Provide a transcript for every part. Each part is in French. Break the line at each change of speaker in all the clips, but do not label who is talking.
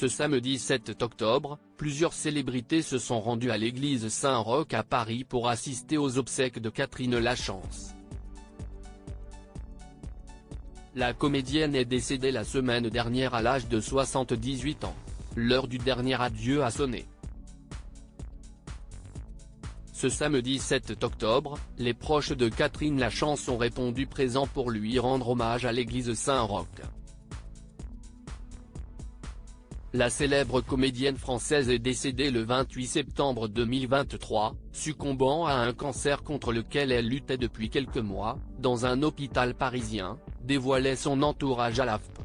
Ce samedi 7 octobre, plusieurs célébrités se sont rendues à l'église Saint-Roch à Paris pour assister aux obsèques de Catherine Lachance. La comédienne est décédée la semaine dernière à l'âge de 78 ans. L'heure du dernier adieu a sonné. Ce samedi 7 octobre, les proches de Catherine Lachance ont répondu présents pour lui rendre hommage à l'église Saint-Roch. La célèbre comédienne française est décédée le 28 septembre 2023, succombant à un cancer contre lequel elle luttait depuis quelques mois, dans un hôpital parisien, dévoilait son entourage à l'AFP.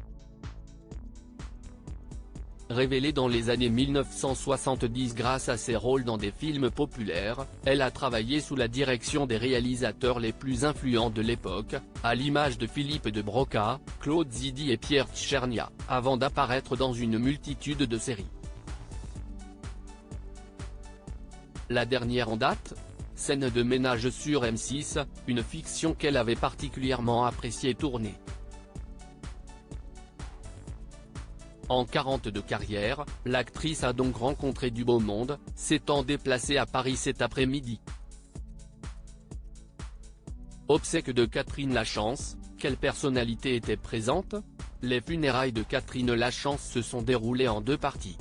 Révélée dans les années 1970 grâce à ses rôles dans des films populaires, elle a travaillé sous la direction des réalisateurs les plus influents de l'époque, à l'image de Philippe de Broca, Claude Zidi et Pierre Tchernia, avant d'apparaître dans une multitude de séries. La dernière en date ? Scène de ménage sur M6, une fiction qu'elle avait particulièrement apprécié tourner. En 40 de carrière, l'actrice a donc rencontré du beau monde, s'étant déplacée à Paris cet après-midi. Obsèques de Catherine Lachance, quelle personnalité était présente ? Les funérailles de Catherine Lachance se sont déroulées en deux parties.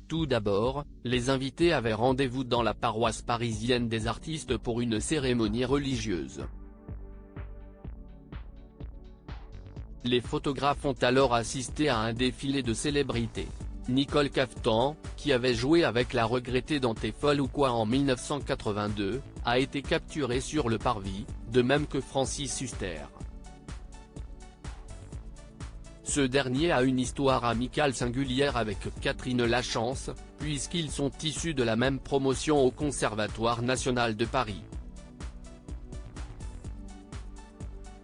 Tout d'abord, les invités avaient rendez-vous dans la paroisse parisienne des artistes pour une cérémonie religieuse. Les photographes ont alors assisté à un défilé de célébrités. Nicole Kaftan, qui avait joué avec la regrettée dans T'es folle ou quoi en 1982, a été capturée sur le parvis, de même que Francis Huster. Ce dernier a une histoire amicale singulière avec Catherine Lachance, puisqu'ils sont issus de la même promotion au Conservatoire national de Paris.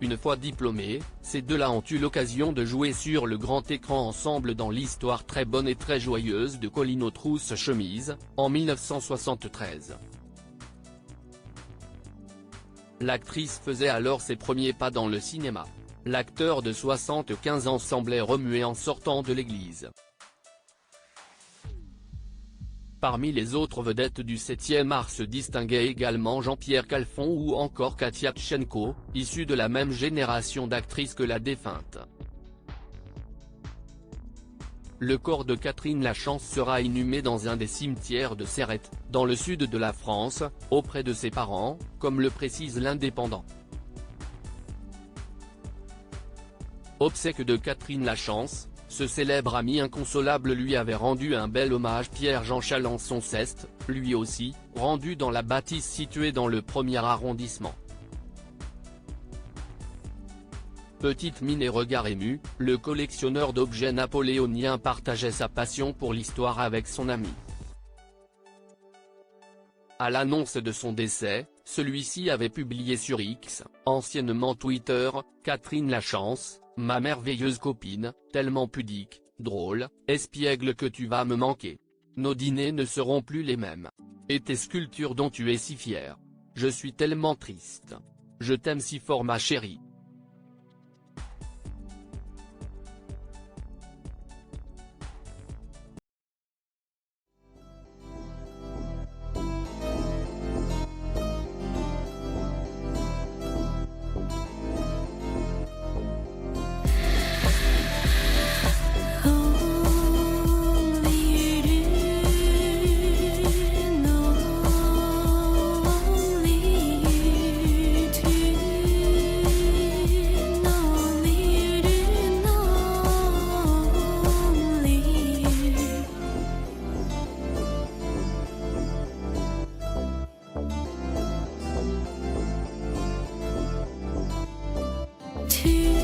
Une fois diplômés, ces deux-là ont eu l'occasion de jouer sur le grand écran ensemble dans l'histoire très bonne et très joyeuse de Colline aux trousses chemises, en 1973. L'actrice faisait alors ses premiers pas dans le cinéma. L'acteur de 75 ans semblait remuer en sortant de l'église. Parmi les autres vedettes du 7e art se distinguaient également Jean-Pierre Calfon ou encore Katia Tchenko, issue de la même génération d'actrices que la défunte. Le corps de Catherine Lachance sera inhumé dans un des cimetières de Céret, dans le sud de la France, auprès de ses parents, comme le précise l'Indépendant. Obsèques de Catherine Lachance. Ce célèbre ami inconsolable lui avait rendu un bel hommage. Pierre-Jean Chalençon-Ceste, lui aussi, rendu dans la bâtisse située dans le 1er arrondissement. Petite mine et regard ému, le collectionneur d'objets napoléoniens partageait sa passion pour l'histoire avec son ami. À l'annonce de son décès, celui-ci avait publié sur X, anciennement Twitter, Catherine Lachance, ma merveilleuse copine, tellement pudique, drôle, espiègle que tu vas me manquer. Nos dîners ne seront plus les mêmes. Et tes sculptures dont tu es si fière. Je suis tellement triste. Je t'aime si fort ma chérie.
To